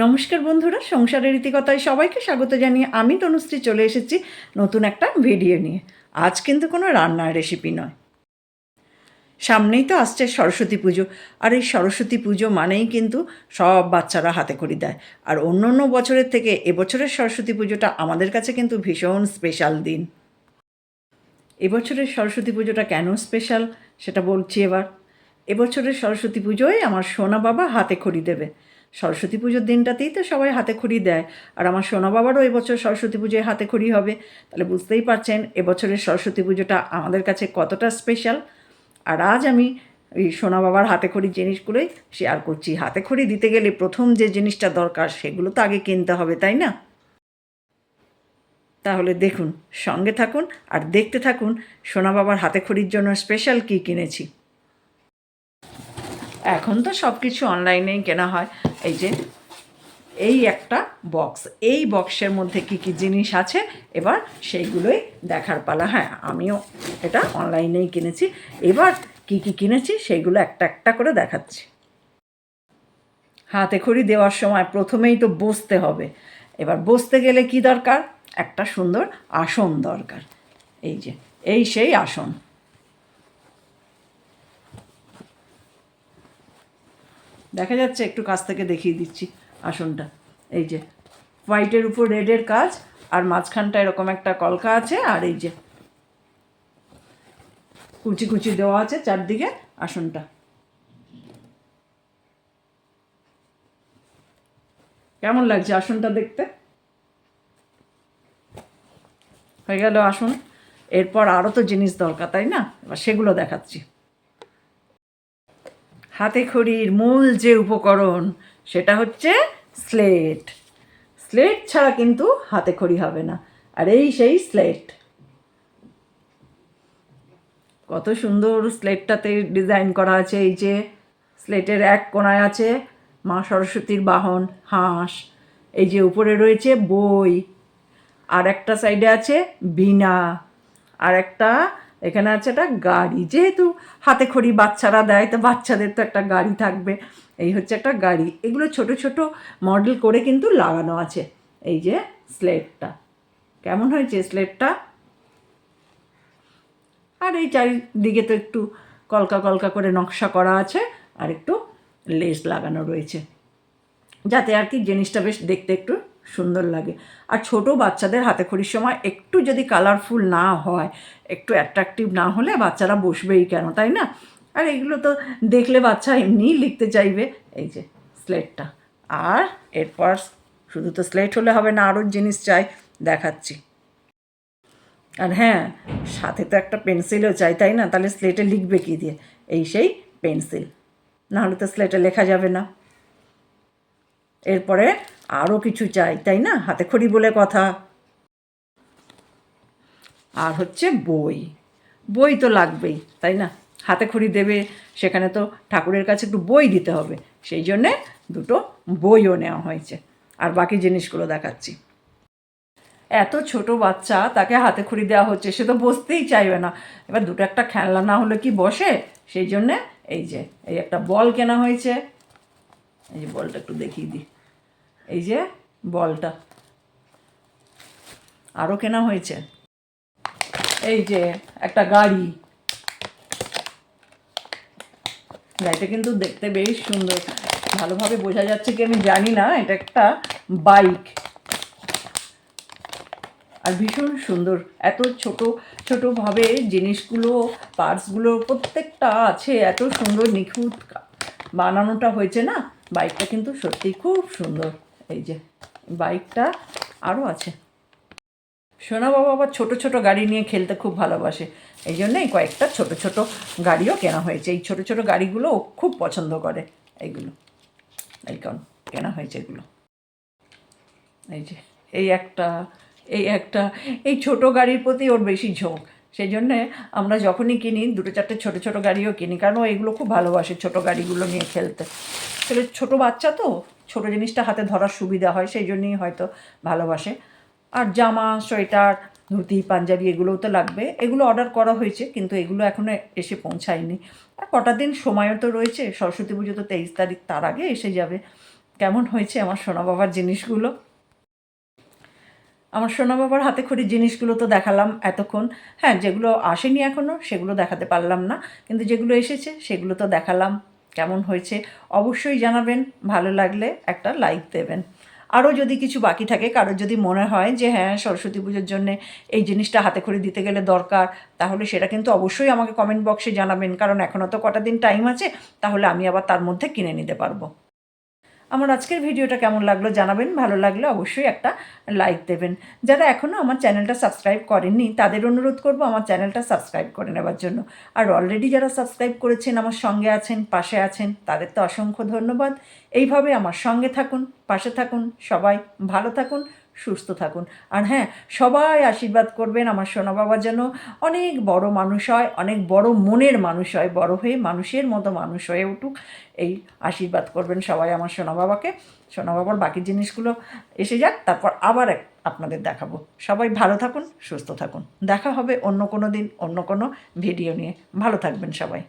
নমস্কার বন্ধুরা, সংসারের রীতিকথায় সবাইকে স্বাগত জানিয়ে আমি তনুশ্রী চলে এসেছি নতুন একটা ভিডিও নিয়ে। আজ কিন্তু কোনো রান্নার রেসিপি নয়। সামনেই তো আসছে সরস্বতী পুজো, আর এই সরস্বতী পুজো মানেই কিন্তু সব বাচ্চারা হাতে খড়ি দেয়। আর অন্য অন্য বছরের থেকে এবছরের সরস্বতী পুজোটা আমাদের কাছে কিন্তু ভীষণ স্পেশাল দিন। এবছরের সরস্বতী পুজোটা কেন স্পেশাল সেটা বলছি এবার। এবছরের সরস্বতী পুজোয় আমার সোনা বাবা হাতে খড়ি দেবে। সরস্বতী পুজোর দিনটাতেই তো সবাই হাতে খড়ি দেয়, আর আমার সোনা বাবারও এবছর সরস্বতী পুজোয় হাতে খড়ি হবে। তাহলে বুঝতেই পারছেন এবছরের সরস্বতী পুজোটা আমাদের কাছে কতটা স্পেশাল। আর আজ আমি এই সোনা বাবার হাতে খড়ির জিনিসগুলোই শেয়ার করছি। হাতে খড়ি দিতে গেলে প্রথম যে জিনিসটা দরকার সেগুলো তো আগে কিনতে হবে, তাই না? তাহলে দেখুন, সঙ্গে থাকুন আর দেখতে থাকুন সোনা বাবার হাতে খড়ির জন্য স্পেশাল কী কিনেছি। এখন তো সব কিছু অনলাইনেই কেনা হয়। এই যে এই একটা বক্স, এই বক্সের মধ্যে কি কি জিনিস আছে এবার সেইগুলোই দেখার পালা। হ্যাঁ, আমিও এটা অনলাইনেই কিনেছি। এবার কি কি কিনেছি সেইগুলো একটা একটা করে দেখাচ্ছি। হাতে খড়ি দেওয়ার সময় প্রথমেই তো বসতে হবে। এবার বসতে গেলে কি দরকার? একটা সুন্দর আসন দরকার। এই যে এই সেই আসন। দেখা যাচ্ছে? একটু কাছ থেকে দেখিয়ে দিচ্ছি আসনটা। এই যে হোয়াইটের উপর রেডের কাজ, আর মাঝখানটা এরকম একটা কলকা আছে, আর এই যে কুচি কুচি দেওয়া আছে চারদিকে আসনটা। কেমন লাগছে আসনটা দেখতে? হয়ে গেল আসন। এরপর আরও তো জিনিস দরকার, তাই না? এবার সেগুলো দেখাচ্ছি। হাতে খড়ির মূল যে উপকরণ সেটা হচ্ছে স্লেট। স্লেট ছাড়া কিন্তু হাতে খড়ি হবে না। আর এই সেই স্লেট। কত সুন্দর স্লেটটাতে ডিজাইন করা আছে। এই যে স্লেটের এক কোণায় আছে মা সরস্বতীর বাহন হাঁস। এই যে উপরে রয়েছে বই, আর একটা সাইডে আছে বীণা, আর একটা এখানে আছে একটা গাড়ি। যেহেতু হাতে খড়ি বাচ্চারা দেয় তো বাচ্চাদের তো একটা গাড়ি থাকবে। এই হচ্ছে একটা গাড়ি। এগুলো ছোট ছোট মডেল করে কিন্তু লাগানো আছে। এই যে স্লেটটা কেমন হয়েছে স্লেটটা। আর এই চারিদিকে তো একটু কলকা কলকা করে নকশা করা আছে, আর একটু লেস লাগানো রয়েছে যাতে আর কি জিনিসটা বেশ দেখতে একটু সুন্দর লাগে। আর ছোট বাচ্চাদের হাতে খড়ির সময় একটু যদি কালারফুল না হয়, একটু অ্যাট্রাকটিভ না হলে বাচ্চারা বসবেই কেন, তাই না? আর এগুলো তো দেখলে বাচ্চা এমনিই লিখতে চাইবে। এই যে স্লেটটা। আর এরপর শুধু তো স্লেট হলে হবে না, আরও জিনিস চাই, দেখাচ্ছি। আর হ্যাঁ, সাথে তো একটা পেন্সিলও চাই, তাই না? তাহলে স্লেটে লিখবে কী দিয়ে? এই সেই পেন্সিল, নাহলে তো স্লেটে লেখা যাবে না। এরপরে আরও কিছু চাই, তাই না? হাতে খড়ি বলে কথা। আর হচ্ছে বই। বই তো লাগবেই, তাই না? হাতে খড়ি দেবে, সেখানে তো ঠাকুরের কাছে একটু বই দিতে হবে। সেই জন্যে দুটো বইও নেওয়া হয়েছে। আর বাকি জিনিসগুলো দেখাচ্ছি। এত ছোট বাচ্চা, তাকে হাতে খড়ি দেওয়া হচ্ছে, সে তো বসতেই চাইবে না। এবার দুটো একটা খেলনা না হলে কি বসে? সেই জন্যে এই যে এই একটা বল কেনা হয়েছে। এই যে বলটা একটু দেখিয়ে দিই। এই যে বলটা আরও কেনা হয়েছে। এই যে একটা গাড়ি। গাড়িটা কিন্তু দেখতে বেশ সুন্দর। ভালোভাবে বোঝা যাচ্ছে কি আমি জানি না, এটা একটা বাইক। আর ভীষণ সুন্দর। এত ছোট ছোটোভাবে জিনিসগুলো, পার্টসগুলো প্রত্যেকটা আছে, এত সুন্দর নিখুঁত বানানোটা হয়েছে না। বাইকটা কিন্তু সত্যিই খুব সুন্দর। এই যে বাইকটা আরও আছে। সোনা বাবা আবার ছোটো ছোটো গাড়ি নিয়ে খেলতে খুব ভালোবাসে। এই জন্যই কয়েকটা ছোটো ছোটো গাড়িও কেনা হয়েছে। এই ছোটো ছোটো গাড়িগুলো ও খুব পছন্দ করে। এইগুলো এই কারণ কেনা হয়েছে এগুলো। এই যে এই একটা, এই একটা, এই ছোটো গাড়ির প্রতি ওর বেশি ঝোঁক। সেই জন্যে আমরা যখনই কিনি দুটো চারটে ছোটো ছোটো গাড়িও কিনি, কারণ ও এগুলো খুব ভালোবাসে ছোটো গাড়িগুলো নিয়ে খেলতে। তাহলে ছোটো বাচ্চা তো, ছোটো জিনিসটা হাতে ধরার সুবিধা হয়, সেই জন্যই হয়তো ভালোবাসে। আর জামা, সোয়েটার, ধুতি, পাঞ্জাবি এগুলোও তো লাগবে। এগুলো অর্ডার করা হয়েছে, কিন্তু এগুলো এখনও এসে পৌঁছায়নি। আর কটা দিন সময়ও তো রয়েছে। সরস্বতী পুজো তো 23 তারিখ, তার আগে এসে যাবে। কেমন হয়েছে আমার সোনা বাবার জিনিসগুলো। আমার সোনা বাবার হাতে খড়ির জিনিসগুলো তো দেখালাম এতক্ষণ। হ্যাঁ, যেগুলো আসেনি এখনও সেগুলো দেখাতে পারলাম না, কিন্তু যেগুলো এসেছে সেগুলো তো দেখালাম। কেমন হয়েছে অবশ্যই জানাবেন, ভালো লাগলে একটা লাইক দেবেন। আরও যদি কিছু বাকি থাকে, কারোর যদি মনে হয় যে হ্যাঁ সরস্বতী পুজোর জন্যে এই জিনিসটা হাতে খড়ি দিতে গেলে দরকার, তাহলে সেটা কিন্তু অবশ্যই আমাকে কমেন্ট বক্সে জানাবেন, কারণ এখনও তো কটা দিন টাইম আছে, তাহলে আমি আবার তার মধ্যে কিনে নিতে পারবো। আমার আজকের ভিডিওটা কেমন লাগলো জানাবেন, ভালো লাগলে অবশ্যই একটা লাইক দেবেন। যারা এখনও আমার চ্যানেলটা সাবস্ক্রাইব করেননি তাদের অনুরোধ করব আমার চ্যানেলটা সাবস্ক্রাইব করে নেওয়ার জন্য। আর অলরেডি যারা সাবস্ক্রাইব করেছেন, আমার সঙ্গে আছেন, পাশে আছেন, তাদের তো অসংখ্য ধন্যবাদ। এইভাবে আমার সঙ্গে থাকুন, পাশে থাকুন, সবাই ভালো থাকুন, সুস্থ থাকুন। আর হ্যাঁ, সবাই আশীর্বাদ করবেন আমার সোনা বাবা যেন অনেক বড় মানুষ হয়, অনেক বড় মনের মানুষ হয়, বড় হয়ে মানুষের মতো মানুষ হয়ে উঠুক, এই আশীর্বাদ করবেন সবাই আমার সোনা বাবাকে। সোনা বাবার বাকি জিনিসগুলো এসে যাক, তারপর আবার আপনাদের দেখাবো। সবাই ভালো থাকুন, সুস্থ থাকুন। দেখা হবে অন্য কোনো দিন অন্য কোনো ভিডিও নিয়ে। ভালো থাকবেন সবাই।